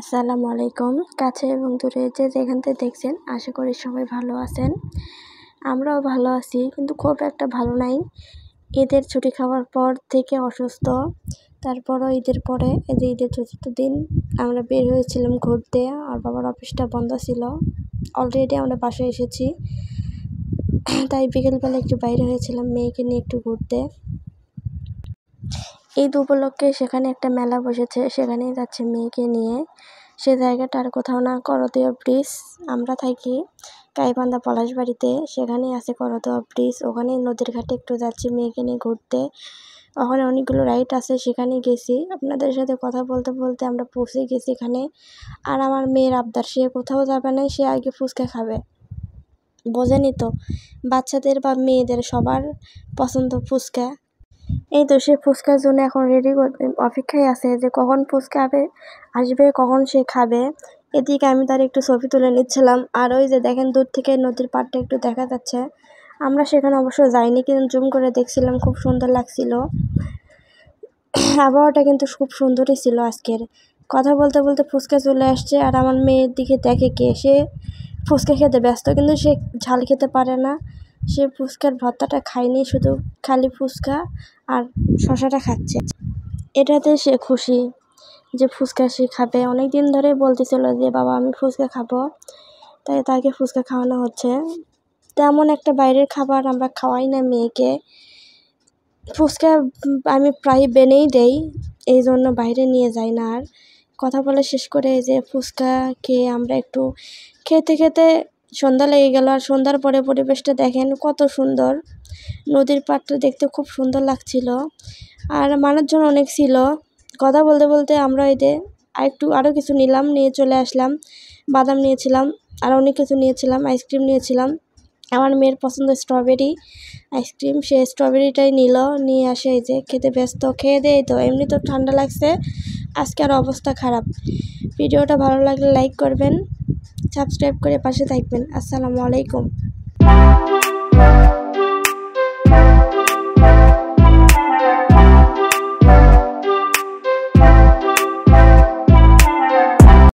আসসালামু আলাইকুম। কাছে এবং দূরে যে যেখান থেকে দেখছেন আশা করি সবাই ভালো আছেন। আমরাও ভালো আছি, কিন্তু খুব একটা ভালো নাই। ঈদের ছুটি খাওয়ার পর থেকে অসুস্থ। তারপরও ঈদের পরে এই যে ঈদের চতুর্থ দিন আমরা বের হয়েছিলাম ঘুরতে। আর বাবার অফিসটা বন্ধ ছিল। অলরেডি আমরা বাসায় এসেছি, তাই বিকেলবেলা একটু বাইরে হয়েছিলাম মেয়েকে নিয়ে একটু ঘুরতে। ঈদ উপলক্ষে সেখানে একটা মেলা বসেছে, সেখানেই যাচ্ছে মেয়েকে নিয়ে। সে জায়গাটা আর কোথাও না, করতোয়া ব্রিজ। আমরা থাকি গাইবান্ধা পলাশবাড়িতে, সেখানেই আছে করতোয়া ব্রিজ। ওখানেই নদীর ঘাটে একটু যাচ্ছি মেয়েকে নিয়ে ঘুরতে। ওখানে অনেকগুলো রাইড আছে, সেখানে গেছি। আপনাদের সাথে কথা বলতে বলতে আমরা পৌঁছে গেছি এখানে। আর আমার মেয়ের আবদার, সে কোথাও যাবে না, সে আগে ফুচকা খাবে। বোঝেনি তো, বাচ্চাদের বা মেয়েদের সবার পছন্দ ফুচকা। এই তো সে ফুচকার জন্য এখন রেডি অপেক্ষায় আছে যে কখন ফুচকা আসবে, কখন সে খাবে। এদিকে আমি তার একটু ছবি তুলে নিচ্ছিলাম। আর ওই যে দেখেন দূর থেকে নদীর পাড়টা একটু দেখা যাচ্ছে। আমরা সেখানে অবশ্য যাইনি, কিন্তু জুম করে দেখছিলাম, খুব সুন্দর লাগছিল। আবহাওয়াটা কিন্তু খুব সুন্দরই ছিল আজকের। কথা বলতে বলতে ফুচকা চলে আসছে, আর আমার মেয়ের দিকে দেখে কে, সে ফুচকা খেতে ব্যস্ত, কিন্তু সে ঝাল খেতে পারে না। সে ফুচকার ভর্তাটা খায়নি, শুধু খালি ফুচকা আর শশাটা খাচ্ছে। এটাতে সে খুশি যে ফুচকা সে খাবে। অনেক দিন ধরে বলতেছিল যে বাবা আমি ফুচকা খাবো, তাই তাকে ফুচকা খাওয়ানো হচ্ছে। তেমন একটা বাইরের খাবার আমরা খাওয়াই না মেয়েকে। ফুচকা আমি প্রায় বেনেই দেই, এই জন্য বাইরে নিয়ে যাই না। আর কথা বলে শেষ করে যে ফুচকা খেয়ে আমরা একটু খেতে খেতে সন্ধ্যা লেগে গেল। আর সন্ধ্যার পরে পরিবেশটা দেখেন কত সুন্দর, নদীর পাড়টা দেখতে খুব সুন্দর লাগছিল। আর মানুষজন অনেক ছিল। কথা বলতে বলতে আমরা আরও কিছু নিয়ে চলে আসলাম। বাদাম নিয়েছিলাম, আর অনেক কিছু নিয়েছিলাম, আইসক্রিম নিয়েছিলাম। আমার মেয়ের পছন্দ স্ট্রবেরি আইসক্রিম, সে স্ট্রবেরিটাই নিয়ে আসে। এই যে খেতে ব্যস্ত, খেয়ে দেয় তো। এমনি তো ঠান্ডা লাগছে, আজকে আর অবস্থা খারাপ। ভিডিওটা ভালো লাগলে লাইক করবেন, সাবস্ক্রাইব করে পাশে থাকবেন। আসসালামু আলাইকুম।